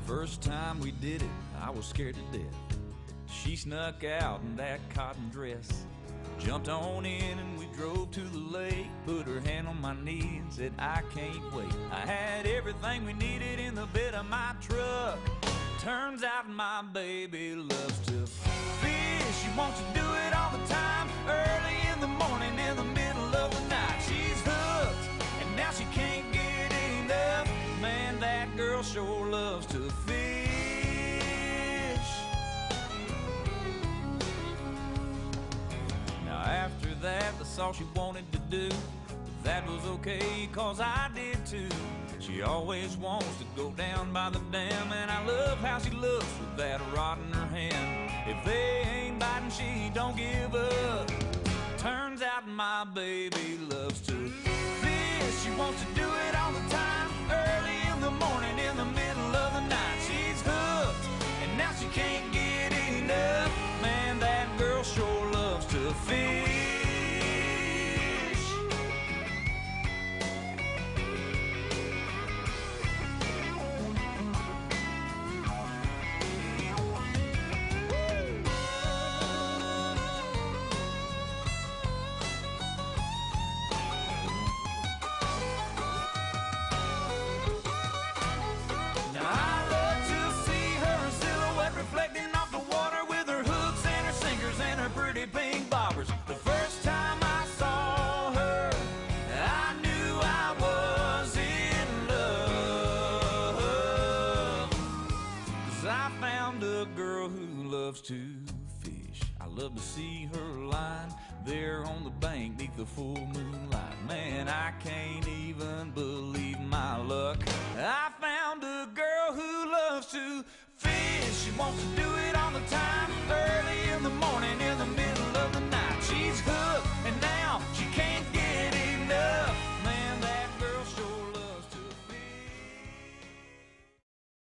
First time we did it, I was scared to death. She snuck out in that cotton dress, jumped on in and we drove to the lake. Put her hand on my knee and said, I can't wait. I had everything we needed in the bed of my truck. Turns out my baby loves to fish. She wants to do it all the time, early in the morning, in the middle of the night. She's hooked and now she can't get enough. Man, that girl sure loves to fish. Now after that, that's all she wanted to do. But that was okay, cause I did too. She always wants to go down by the dam, and I love how she looks with that rod in her hand. If they ain't biting, she don't give up. Turns out my baby loves to fish. She wants to do it all the time, early in the morning, in the middle of the night. She's hooked, and now she can't get enough. Man, that girl sure loves to fish. Reflecting off the water with her hooks and her sinkers and her pretty pink bobbers. The first time I saw her, I knew I was in love. 'Cause I found a girl who loves to fish. I love to see her lying there on the bank beneath the full moonlight. Man, I can't even believe my luck. I found a girl who loves to fish. She wants to do it all the time,